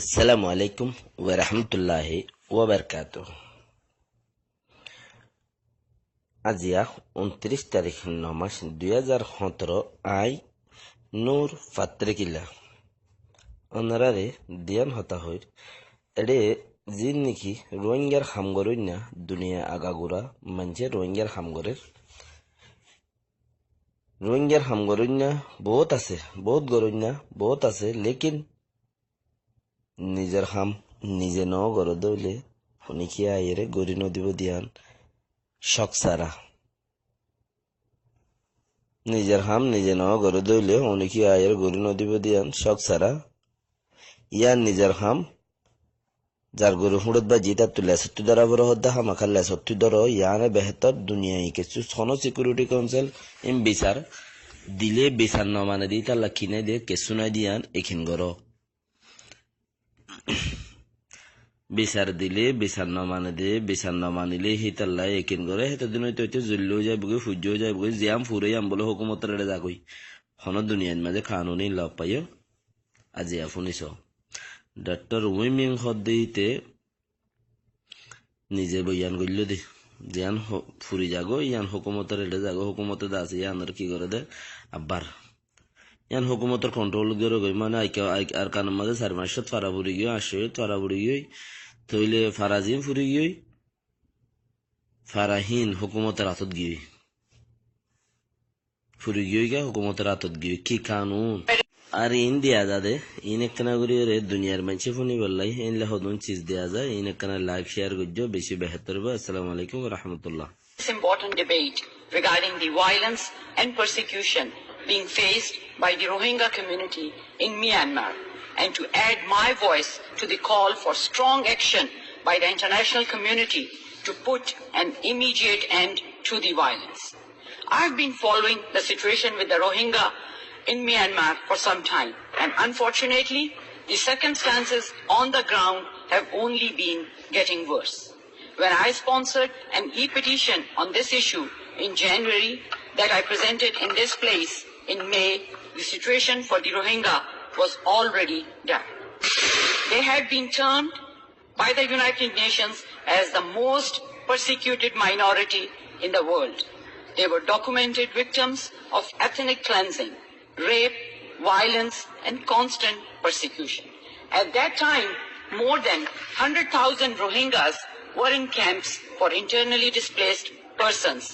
আসসালামু আলাইকুম ওয়া রাহমাতুল্লাহি ওয়া বারাকাতুহ। আজিয়া 29 তারিখ মাস 2017 আই নূর ফাত্রিকিলা অনারারে দিয়ান হতা হইর এডে জিন নিকি রোহিঙ্গার হামগরইনা দুনিয়া আগাগুড়া মানছে রোহিঙ্গার হামগরইনা বহুত গরইনা বহুত আছে লেকিন নিজের হাম নিজে ন গড় দইলে শুনিকি আইরে গড়ি নদিব দিয়ান শখ সারা নিজের হাম নিজে ন গড় দইলে শুনিকি আইরে গড়ি নদিব দিয়ান শখ সারা ইয়ার নিজের হাম যার গরু হুড়ত বা জিতা তুলে সত্যি ধরা বড় হদ্দা হামা খাল্লা সত্যি ধর ইয়ানে বেহতর দুনিয়ায় কিছু সনো সিকিউরিটি কাউন্সিল ইম বিচার দিলে বিচার ন মানে দি তাল্লা কিনে দিয়ে কেসু নাই দিয়ান এখিন গড় বিচার দিলে বিচার ন মানে দে বিচার ন মানিলে হিতাল্লা একিন করে হেতে দিন হইতে হইতে জুল্লেও যাইব গই ফুজ্জও যাইব গই জিয়াম ফুরে আম বলে হুকুমতের এড়ে যাগই হন দুনিয়ার মাঝে কানুনি লাভ পাইও আজি শুনিছ ডক্টর উইমিং হদ্দিতে নিজে বইয়ান গইল দে জিয়ান ফুরি যাগো ইয়ান হুকুমতের এড়ে যাগো হুকুমতে দাস ইয়ানের কি করে দে আব্বার ইয়ান হুকুমতের কন্ট্রোল করে গই মানে আর কানের মাঝে 4 মাস ফারা ফুরি গিয়ে আসে ফারা ফুরি গিয়ে তইলে ফারাজিম ফুরি গিয়ে ফারাহীন হুকুমতের হাতত গিয়ে ফুরি গিয়ে গা হুকুমতের হাতত গিয়ে কি কানুন আর ইন দিয়া যাদে ইন একখানা করি রে দুনিয়ার মানুষে ফোনি বললাই ইনলে হদুন চিজ দেয়া যায় ইন একখানা লাইক শেয়ার করছো বেশি বেহতর হবে। আসসালামু আলাইকুম ওয়া রাহমাতুল্লাহ। This important debate regarding the violence and persecution being faced by the Rohingya community in Myanmar, and to add my voice to the call for strong action by the international community to put an immediate end to the violence. I've been following the situation with the Rohingya in Myanmar for some time, and unfortunately, the circumstances on the ground have only been getting worse. When I sponsored an e-petition on this issue in January that I presented in this place in May, the situation for the Rohingya was already done. They had been termed by the United Nations as the most persecuted minority in the world. They were documented victims of ethnic cleansing, rape, violence, and constant persecution. At that time, more than 100,000 Rohingyas were in camps for internally displaced persons,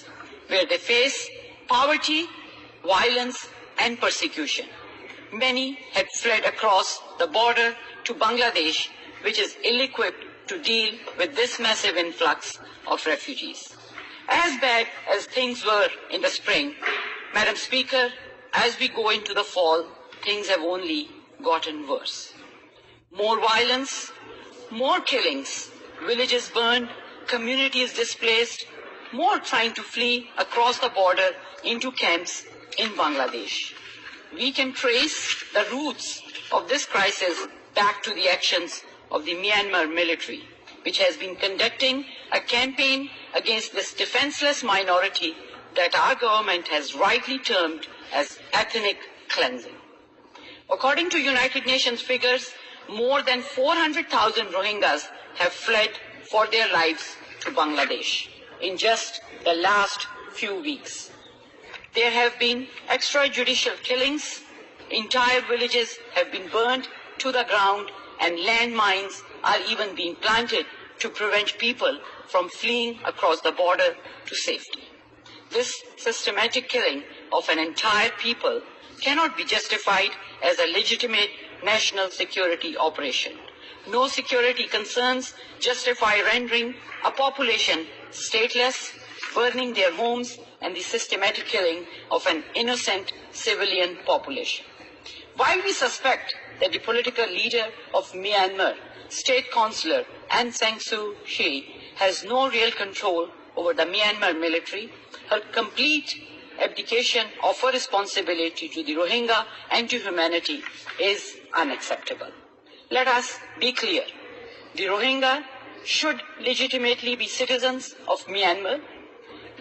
where they face poverty, violence, and persecution. Many had fled across the border to Bangladesh, which is ill-equipped to deal with this massive influx of refugees. As bad as things were in the spring, Madam Speaker, as we go into the fall, things have only gotten worse. More violence, more killings, villages burned, communities displaced, more trying to flee across the border into camps in Bangladesh. We can trace the roots of this crisis back to the actions of the Myanmar military, which has been conducting a campaign against this defenseless minority that our government has rightly termed as ethnic cleansing. According to United Nations figures, more than 400,000 Rohingyas have fled for their lives to Bangladesh in just the last few weeks. There have been extrajudicial killings, entire villages have been burned to the ground, and landmines are even being planted to prevent people from fleeing across the border to safety. This systematic killing of an entire people cannot be justified as a legitimate national security operation. No security concerns justify rendering a population stateless, burning their homes, and the systematic killing of an innocent civilian population. While we suspect that the political leader of Myanmar, State Councillor Aung San Suu Kyi, has no real control over the Myanmar military, her complete abdication of her responsibility to the Rohingya and to humanity is unacceptable. Let us be clear. The Rohingya should legitimately be citizens of Myanmar.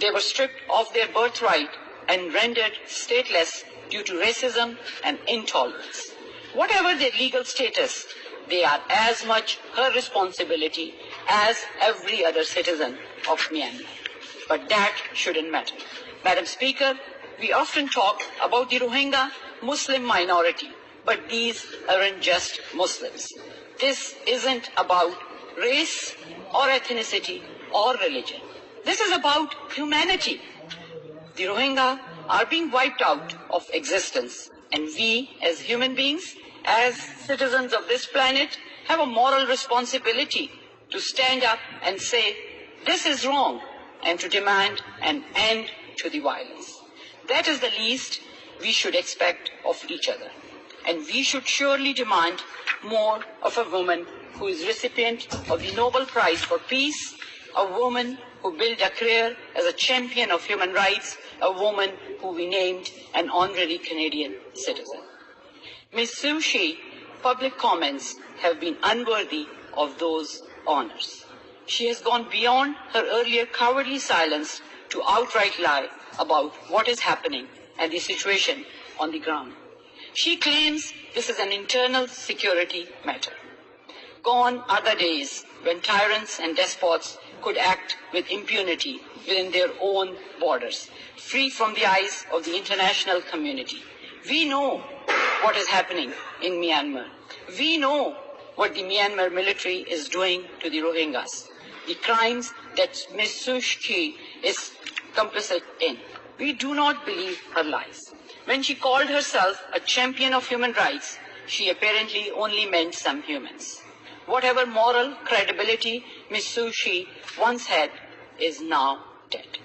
They were stripped of their birthright and rendered stateless due to racism and intolerance. Whatever their legal status, they are as much her responsibility as every other citizen of Myanmar. But that shouldn't matter. Madam Speaker, we often talk about the Rohingya Muslim minority, but these aren't just Muslims. This isn't about race or ethnicity or religion. This is about humanity. The Rohingya are being wiped out of existence, and we as human beings, as citizens of this planet, have a moral responsibility to stand up and say, this is wrong, and to demand an end to the violence. That is the least we should expect of each other. And we should surely demand more of a woman who is recipient of the Nobel Prize for Peace, a woman who built a career as a champion of human rights, a woman who we named an honorary Canadian citizen. Ms. Suu Kyi's public comments have been unworthy of those honors. She has gone beyond her earlier cowardly silence to outright lie about what is happening and the situation on the ground. She claims this is an internal security matter. Gone are the days when tyrants and despots could act with impunity within their own borders, free from the eyes of the international community. We know what is happening in Myanmar. We know what the Myanmar military is doing to the Rohingyas, the crimes that Ms. Suu Kyi is complicit in. We do not believe her lies. When she called herself a champion of human rights, she apparently only meant some humans. Whatever moral credibility Ms. Suu Kyi once had is now dead.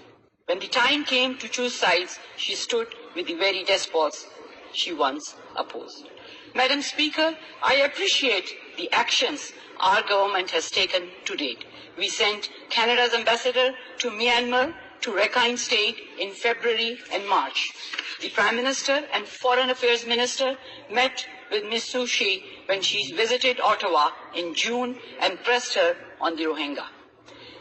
When the time came to choose sides, she stood with the very despots she once opposed. Madam Speaker, I appreciate the actions our government has taken to date. We sent Canada's ambassador to Myanmar, to Rakhine State in February and March. The Prime Minister and Foreign Affairs Minister met with Ms. Suu Kyi when she visited Ottawa in June and pressed her on the Rohingya.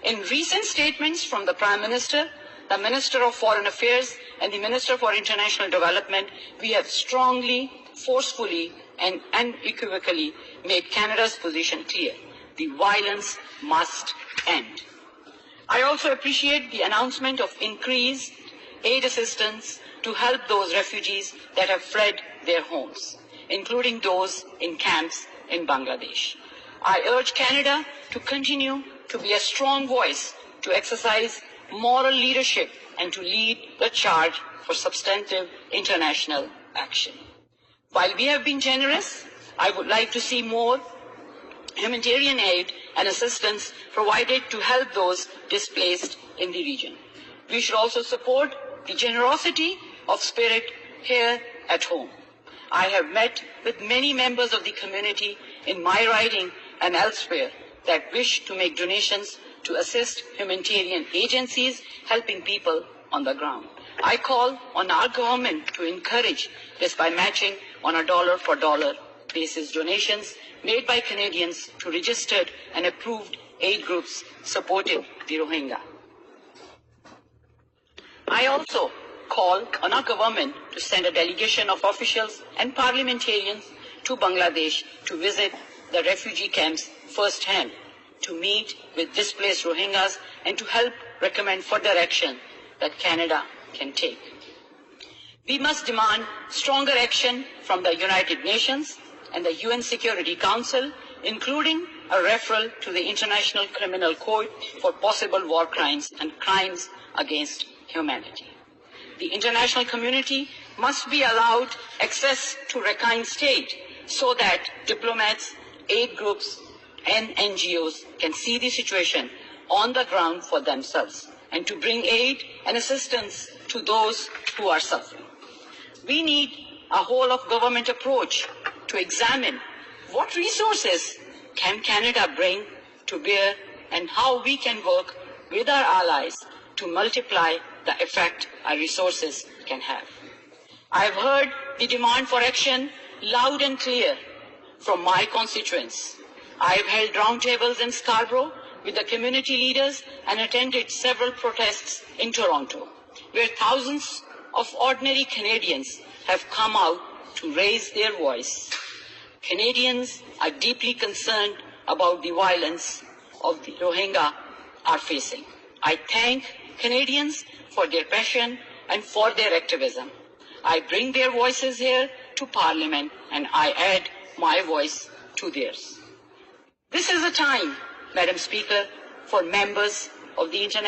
In recent statements from the Prime Minister, the Minister of Foreign Affairs and the Minister for International Development, we have strongly, forcefully and unequivocally made Canada's position clear. The violence must end. I also appreciate the announcement of increased aid assistance to help those refugees that have fled their homes, including those in camps in Bangladesh. I urge Canada to continue to be a strong voice, to exercise moral leadership, and to lead the charge for substantive international action. While we have been generous, I would like to see more humanitarian aid and assistance provided to help those displaced in the region. We should also support the generosity of spirit here at home. I have met with many members of the community in my riding and elsewhere that wish to make donations to assist humanitarian agencies helping people on the ground. I call on our government to encourage this by matching on a dollar-for-dollar basis donations made by Canadians to registered and approved aid groups supporting the Rohingya. I also call on our government to send a delegation of officials and parliamentarians to Bangladesh to visit the refugee camps firsthand, to meet with displaced Rohingyas and to help recommend further action that Canada can take. We must demand stronger action from the United Nations and the UN Security Council, including a referral to the International Criminal Court for possible war crimes and crimes against humanity. The international community must be allowed access to Rakhine State so that diplomats, aid groups, and NGOs can see the situation on the ground for themselves and to bring aid and assistance to those who are suffering. We need a whole of government approach to examine what resources can Canada bring to bear and how we can work with our allies to multiply the effect our resources can have. I have heard the demand for action loud and clear from my constituents. I have held roundtables in Scarborough with the community leaders and attended several protests in Toronto, where thousands of ordinary Canadians have come out to raise their voice. Canadians are deeply concerned about the violence of the Rohingya are facing. I thank Canadians for their passion and for their activism. I bring their voices here to Parliament and I add my voice to theirs. This is a time, Madam Speaker, for members of the International